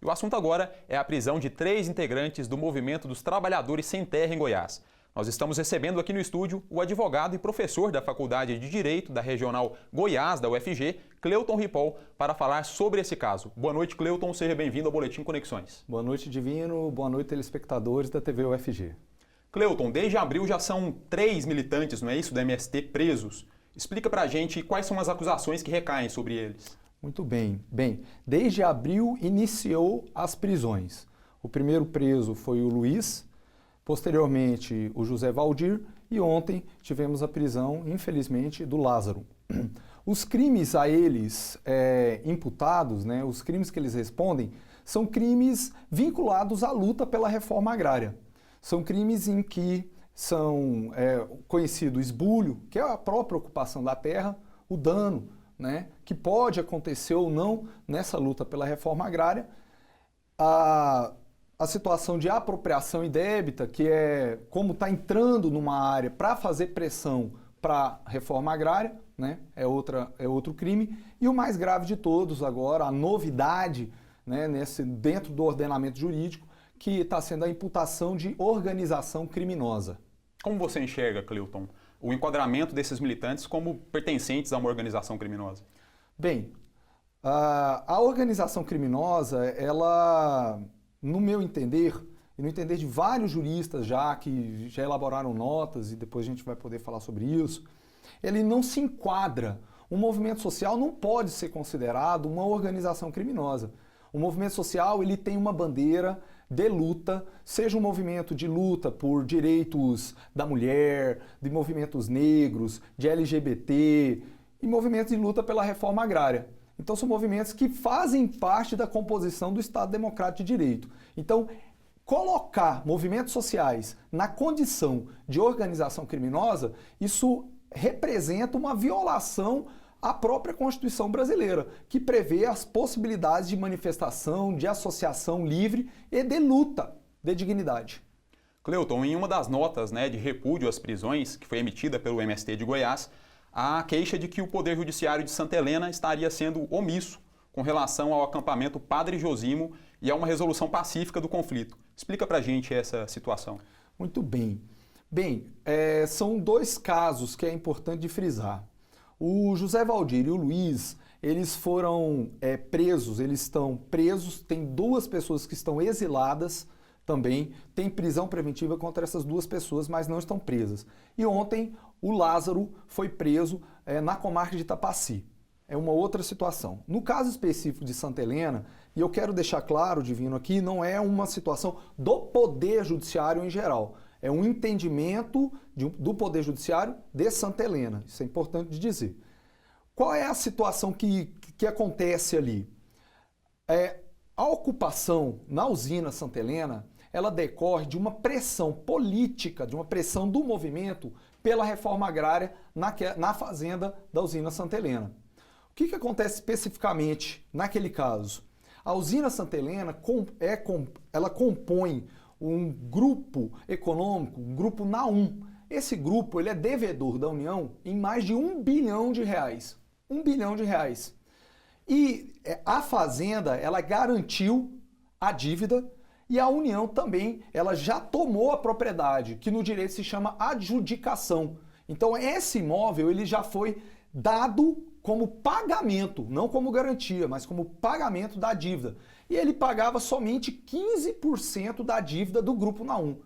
E o assunto agora é a prisão de 3 integrantes do Movimento dos Trabalhadores Sem Terra em Goiás. Nós estamos recebendo aqui no estúdio o advogado e professor da Faculdade de Direito da Regional Goiás, da UFG, Cleuton Ripoll, para falar sobre esse caso. Boa noite, Cleuton. Seja bem-vindo ao Boletim Conexões. Boa noite, Divino. Boa noite, telespectadores da TV UFG. Cleuton, desde abril já são 3 militantes, não é isso, do MST presos. Explica pra gente quais são as acusações que recaem sobre eles. Muito bem. Desde abril iniciou as prisões. O primeiro preso foi o Luiz, posteriormente o José Valdir e ontem tivemos a prisão, infelizmente, do Lázaro. Os crimes a eles imputados, né, os crimes que eles respondem, são crimes vinculados à luta pela reforma agrária. São crimes em que são conhecido o esbulho, que é a própria ocupação da terra, o dano, né, que pode acontecer ou não nessa luta pela reforma agrária, a situação de apropriação indébita, que é como está entrando numa área para fazer pressão para a reforma agrária, né, é outro crime, e o mais grave de todos agora, a novidade, né, dentro do ordenamento jurídico, que está sendo a imputação de organização criminosa. Como você enxerga, Cleuton, o enquadramento desses militantes como pertencentes a uma organização criminosa? Bem, a organização criminosa, ela, no meu entender, e no entender de vários juristas que já elaboraram notas, e depois a gente vai poder falar sobre isso, ele não se enquadra. Um movimento social não pode ser considerado uma organização criminosa. O movimento social, ele tem uma bandeira de luta, seja um movimento de luta por direitos da mulher, de movimentos negros, de LGBT e movimentos de luta pela reforma agrária. Então são movimentos que fazem parte da composição do Estado Democrático de Direito. Então, colocar movimentos sociais na condição de organização criminosa, isso representa uma violação à própria Constituição brasileira, que prevê as possibilidades de manifestação, de associação livre e de luta de dignidade. Cleuton, em uma das notas, de repúdio às prisões, que foi emitida pelo MST de Goiás, há a queixa de que o Poder Judiciário de Santa Helena estaria sendo omisso com relação ao acampamento Padre Josimo e a uma resolução pacífica do conflito. Explica pra gente essa situação. Muito bem. São 2 casos que é importante de frisar. O José Valdir e o Luiz, eles foram presos, eles estão presos, tem 2 pessoas que estão exiladas também, tem prisão preventiva contra essas 2 pessoas, mas não estão presas. E ontem o Lázaro foi preso na comarca de Tapaci. É uma outra situação. No caso específico de Santa Helena, e eu quero deixar claro, Divino, aqui, não é uma situação do Poder Judiciário em geral. É um entendimento do Poder Judiciário de Santa Helena. Isso é importante de dizer. Qual é a situação que acontece ali? A ocupação na usina Santa Helena, ela decorre de uma pressão política, de uma pressão do movimento pela reforma agrária na fazenda da usina Santa Helena. O que acontece especificamente naquele caso? A usina Santa Helena ela compõe um grupo econômico, um grupo NAUM. Esse grupo ele é devedor da União em mais de R$1 bilhão. R$1 bilhão. E a fazenda, ela garantiu a dívida e a União também, ela já tomou a propriedade, que no direito se chama adjudicação. Então esse imóvel ele já foi dado como pagamento, não como garantia, mas como pagamento da dívida. E ele pagava somente 15% da dívida do Grupo NAUM,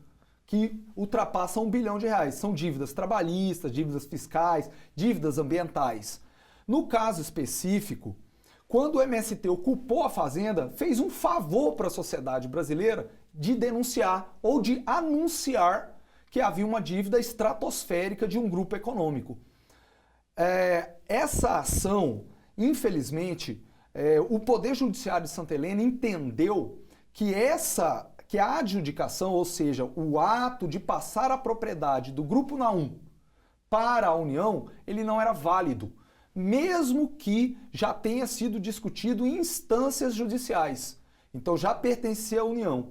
que ultrapassa R$1 bilhão. São dívidas trabalhistas, dívidas fiscais, dívidas ambientais. No caso específico, quando o MST ocupou a fazenda, fez um favor para a sociedade brasileira de denunciar ou de anunciar que havia uma dívida estratosférica de um grupo econômico. Essa ação, infelizmente, o Poder Judiciário de Santa Helena entendeu que a adjudicação, ou seja, o ato de passar a propriedade do Grupo NAUM para a União, ele não era válido, mesmo que já tenha sido discutido em instâncias judiciais. Então já pertencia à União.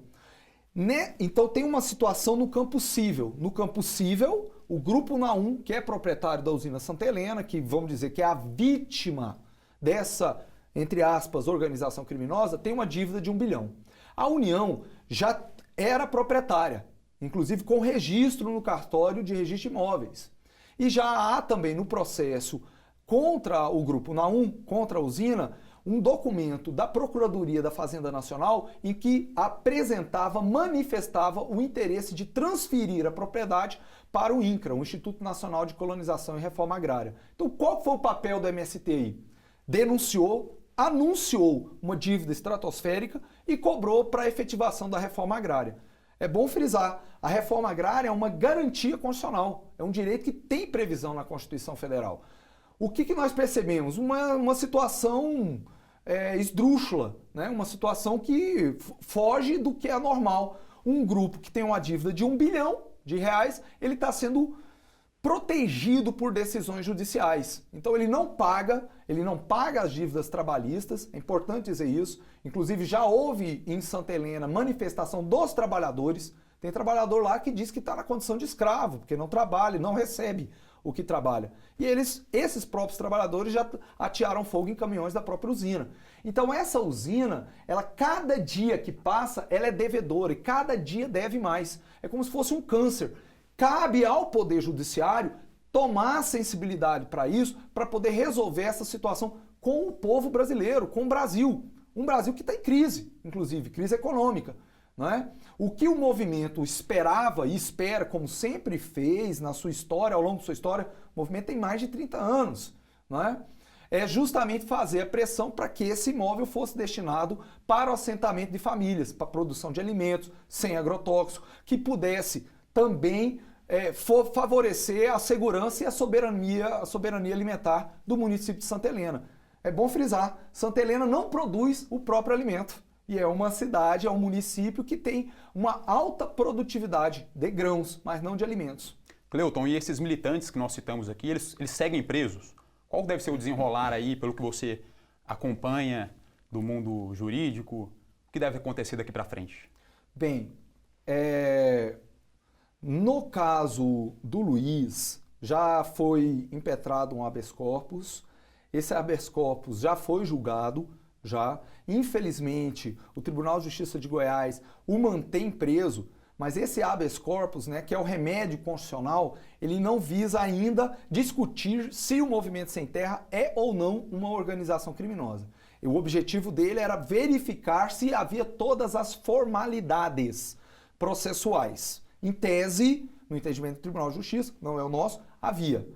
Então tem uma situação no campo cível. No campo cível, o Grupo NAUM, que é proprietário da usina Santa Helena, que vamos dizer que é a vítima dessa entre aspas, organização criminosa, tem uma dívida de 1 bilhão. A União já era proprietária, inclusive com registro no cartório de registro de imóveis. E já há também no processo contra o Grupo Naum, contra a usina, um documento da Procuradoria da Fazenda Nacional em que manifestava o interesse de transferir a propriedade para o INCRA, o Instituto Nacional de Colonização e Reforma Agrária. Então, qual foi o papel do MST aí? Denunciou, anunciou uma dívida estratosférica e cobrou para a efetivação da reforma agrária. É bom frisar, a reforma agrária é uma garantia constitucional, é um direito que tem previsão na Constituição Federal. O que nós percebemos? Uma situação esdrúxula, né? Uma situação que foge do que é normal. Um grupo que tem uma dívida de 1 bilhão de reais, ele está sendo protegido por decisões judiciais. Então ele não paga as dívidas trabalhistas, é importante dizer isso. Inclusive já houve em Santa Helena manifestação dos trabalhadores. Tem trabalhador lá que diz que está na condição de escravo, porque não trabalha, não recebe o que trabalha. E esses próprios trabalhadores já atearam fogo em caminhões da própria usina. Então essa usina, cada dia que passa, ela é devedora e cada dia deve mais. É como se fosse um câncer. Cabe ao Poder Judiciário tomar sensibilidade para isso, para poder resolver essa situação com o povo brasileiro, com o Brasil. Um Brasil que está em crise, inclusive, crise econômica. Não é? O que o movimento esperava e espera, como sempre fez na sua história, ao longo da sua história, o movimento tem mais de 30 anos, não é? É justamente fazer a pressão para que esse imóvel fosse destinado para o assentamento de famílias, para a produção de alimentos sem agrotóxico, que pudesse também favorecer a segurança e a soberania alimentar do município de Santa Helena. É bom frisar, Santa Helena não produz o próprio alimento. E é uma cidade, é um município que tem uma alta produtividade de grãos, mas não de alimentos. Cleuton, e esses militantes que nós citamos aqui, eles seguem presos? Qual deve ser o desenrolar aí, pelo que você acompanha do mundo jurídico? O que deve acontecer daqui para frente? Bem, no caso do Luiz, já foi impetrado um habeas corpus. Esse habeas corpus já foi julgado, Infelizmente, o Tribunal de Justiça de Goiás o mantém preso, mas esse habeas corpus, né, que é o remédio constitucional, ele não visa ainda discutir se o Movimento Sem Terra é ou não uma organização criminosa. E o objetivo dele era verificar se havia todas as formalidades processuais. Em tese, no entendimento do Tribunal de Justiça, não é o nosso, havia.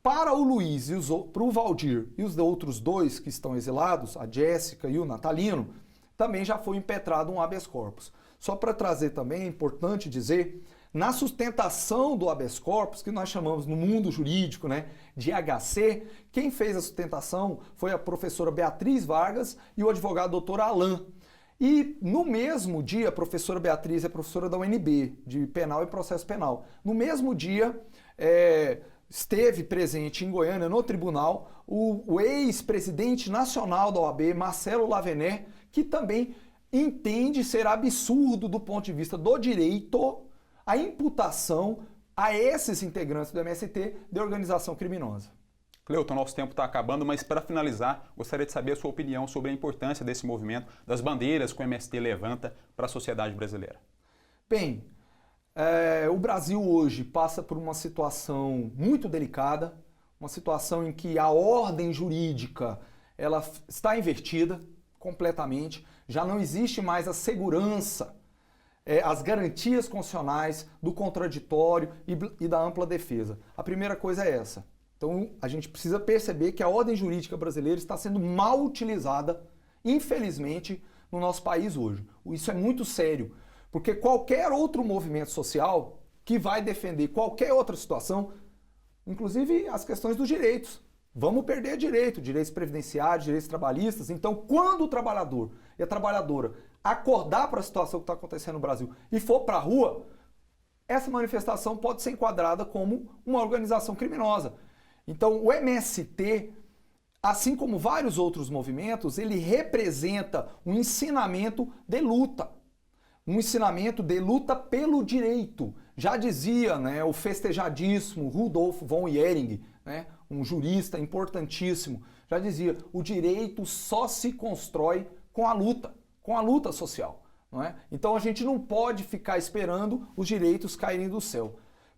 Para o Luiz para o Valdir e os outros dois que estão exilados, a Jéssica e o Natalino, também já foi impetrado um habeas corpus. Só para trazer também, é importante dizer, na sustentação do habeas corpus, que nós chamamos no mundo jurídico, né, de HC, quem fez a sustentação foi a professora Beatriz Vargas e o advogado doutor Alain. E no mesmo dia, a professora Beatriz é professora da UNB, de Penal e Processo Penal. No mesmo dia, esteve presente em Goiânia, no tribunal, o ex-presidente nacional da OAB, Marcelo Lavener, que também entende ser absurdo do ponto de vista do direito a imputação a esses integrantes do MST de organização criminosa. Cleuton, nosso tempo está acabando, mas para finalizar, gostaria de saber a sua opinião sobre a importância desse movimento, das bandeiras que o MST levanta para a sociedade brasileira. Bem, o Brasil hoje passa por uma situação muito delicada, uma situação em que a ordem jurídica ela está invertida completamente, já não existe mais a segurança, as garantias constitucionais do contraditório e da ampla defesa. A primeira coisa é essa. Então a gente precisa perceber que a ordem jurídica brasileira está sendo mal utilizada, infelizmente, no nosso país hoje. Isso é muito sério. Porque qualquer outro movimento social que vai defender qualquer outra situação, inclusive as questões dos direitos. Vamos perder direitos previdenciários, direitos trabalhistas. Então, quando o trabalhador e a trabalhadora acordar para a situação que está acontecendo no Brasil e for para a rua, essa manifestação pode ser enquadrada como uma organização criminosa. Então, o MST, assim como vários outros movimentos, ele representa um ensinamento de luta. Um ensinamento de luta pelo direito. Já dizia, né, o festejadíssimo Rudolf von Jhering, né, um jurista importantíssimo, já dizia, o direito só se constrói com a luta social. Não é? Então a gente não pode ficar esperando os direitos caírem do céu.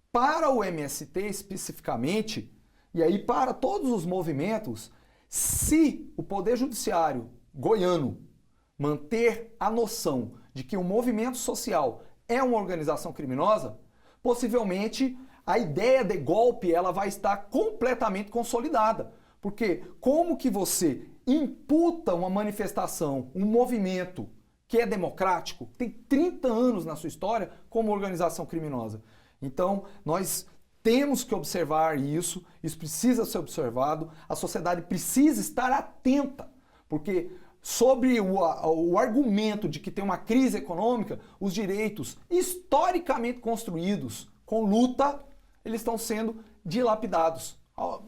Para o MST especificamente, e aí para todos os movimentos, se o Poder Judiciário goiano manter a noção de que o movimento social é uma organização criminosa, possivelmente a ideia de golpe ela vai estar completamente consolidada. Porque como que você imputa uma manifestação, um movimento que é democrático, tem 30 anos na sua história como organização criminosa? Então, nós temos que observar isso precisa ser observado, a sociedade precisa estar atenta, porque sobre o argumento de que tem uma crise econômica, os direitos historicamente construídos com luta, eles estão sendo dilapidados.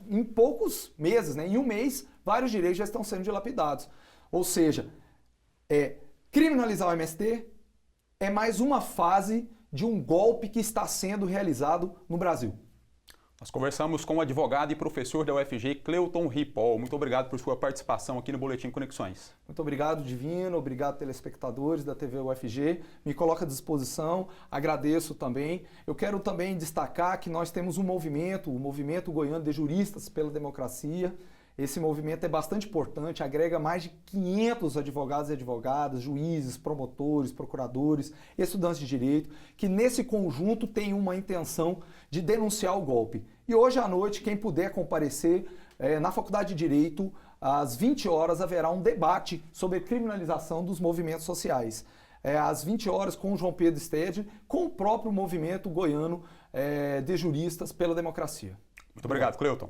Em poucos meses, né? Em um mês, vários direitos já estão sendo dilapidados. Ou seja, criminalizar o MST é mais uma fase de um golpe que está sendo realizado no Brasil. Nós conversamos com o advogado e professor da UFG, Cleuton Ripoll. Muito obrigado por sua participação aqui no Boletim Conexões. Muito obrigado, Divino. Obrigado, telespectadores da TV UFG. Me coloco à disposição. Agradeço também. Eu quero também destacar que nós temos um movimento, o Movimento Goiano de Juristas pela Democracia. Esse movimento é bastante importante, agrega mais de 500 advogados e advogadas, juízes, promotores, procuradores, estudantes de direito, que nesse conjunto tem uma intenção de denunciar o golpe. E hoje à noite, quem puder comparecer, na Faculdade de Direito, às 20 horas, haverá um debate sobre criminalização dos movimentos sociais. Às 20 horas, com o João Pedro Stede, com o próprio Movimento Goiano de Juristas pela Democracia. Muito obrigado, Cleuton.